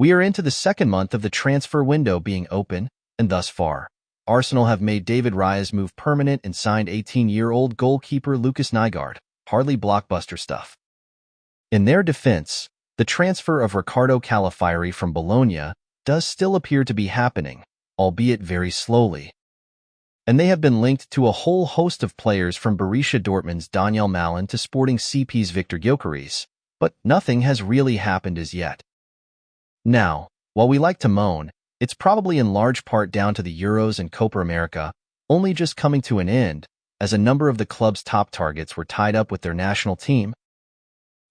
We are into the second month of the transfer window being open, and thus far, Arsenal have made David Raya's move permanent and signed 18-year-old goalkeeper Lucas Nygaard. Hardly blockbuster stuff. In their defense, the transfer of Riccardo Calafiori from Bologna does still appear to be happening, albeit very slowly. And they have been linked to a whole host of players from Borussia Dortmund's Daniel Malin to Sporting CP's Victor Gyökeres, but nothing has really happened as yet. Now, while we like to moan, it's probably in large part down to the Euros and Copa America only just coming to an end, as a number of the club's top targets were tied up with their national team,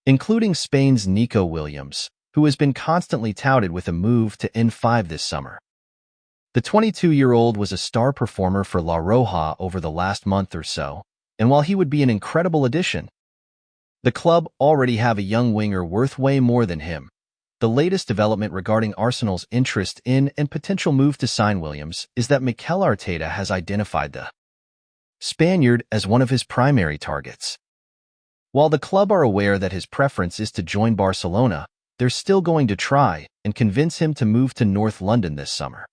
including Spain's Nico Williams, who has been constantly touted with a move to N5 this summer. The 22-year-old was a star performer for La Roja over the last month or so, and while he would be an incredible addition, the club already have a young winger worth way more than him. The latest development regarding Arsenal's interest in and potential move to sign Williams is that Mikel Arteta has identified the Spaniard as one of his primary targets. While the club are aware that his preference is to join Barcelona, they're still going to try and convince him to move to North London this summer.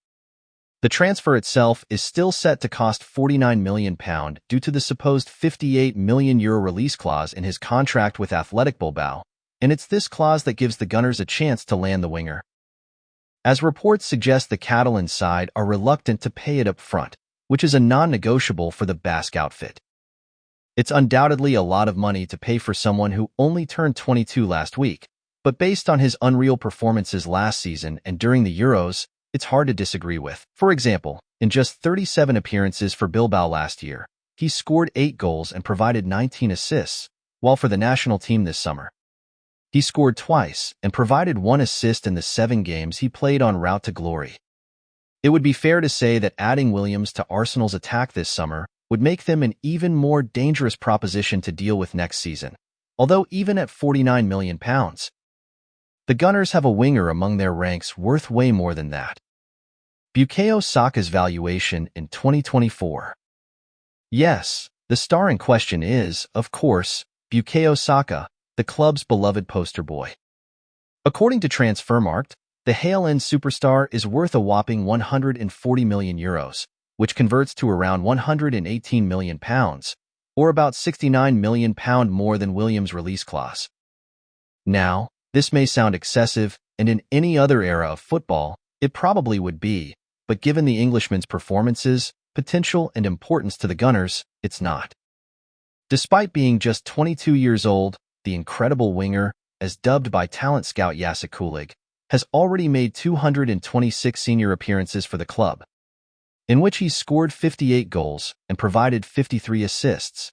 The transfer itself is still set to cost £49 million due to the supposed €58 million release clause in his contract with Athletic Bilbao, and it's this clause that gives the Gunners a chance to land the winger. As reports suggest, the Catalan side are reluctant to pay it up front, which is a non-negotiable for the Basque outfit. It's undoubtedly a lot of money to pay for someone who only turned 22 last week, but based on his unreal performances last season and during the Euros, it's hard to disagree with. For example, in just 37 appearances for Bilbao last year, he scored 8 goals and provided 19 assists, while for the national team this summer, he scored twice and provided 1 assist in the 7 games he played en route to glory. It would be fair to say that adding Williams to Arsenal's attack this summer would make them an even more dangerous proposition to deal with next season. Although even at £49 million, the Gunners have a winger among their ranks worth way more than that. Bukayo Saka's valuation in 2024. Yes, the star in question is, of course, Bukayo Saka, the club's beloved poster boy. According to Transfermarkt, the Hale-End superstar is worth a whopping €140 million, which converts to around £118 million, or about £69 million more than Williams' release clause. Now, this may sound excessive, and in any other era of football, it probably would be, but given the Englishman's performances, potential, and importance to the Gunners, it's not. Despite being just 22 years old, the incredible winger, as dubbed by talent scout Jacek Kulig, has already made 226 senior appearances for the club, in which he's scored 58 goals and provided 53 assists.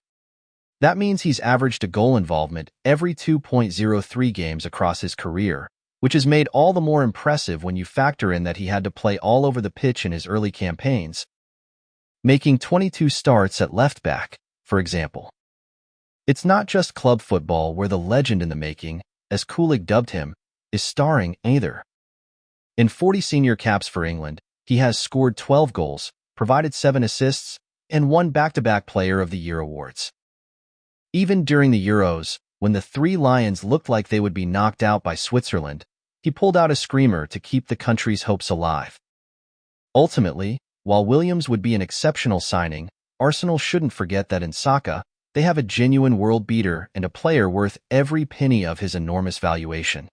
That means he's averaged a goal involvement every 2.03 games across his career, which is made all the more impressive when you factor in that he had to play all over the pitch in his early campaigns, making 22 starts at left back, for example. It's not just club football where the legend in the making, as Kulig dubbed him, is starring either. In 40 senior caps for England, he has scored 12 goals, provided 7 assists, and won back-to-back Player of the Year awards. Even during the Euros, when the Three Lions looked like they would be knocked out by Switzerland, he pulled out a screamer to keep the country's hopes alive. Ultimately, while Williams would be an exceptional signing, Arsenal shouldn't forget that in Saka, they have a genuine world beater and a player worth every penny of his enormous valuation.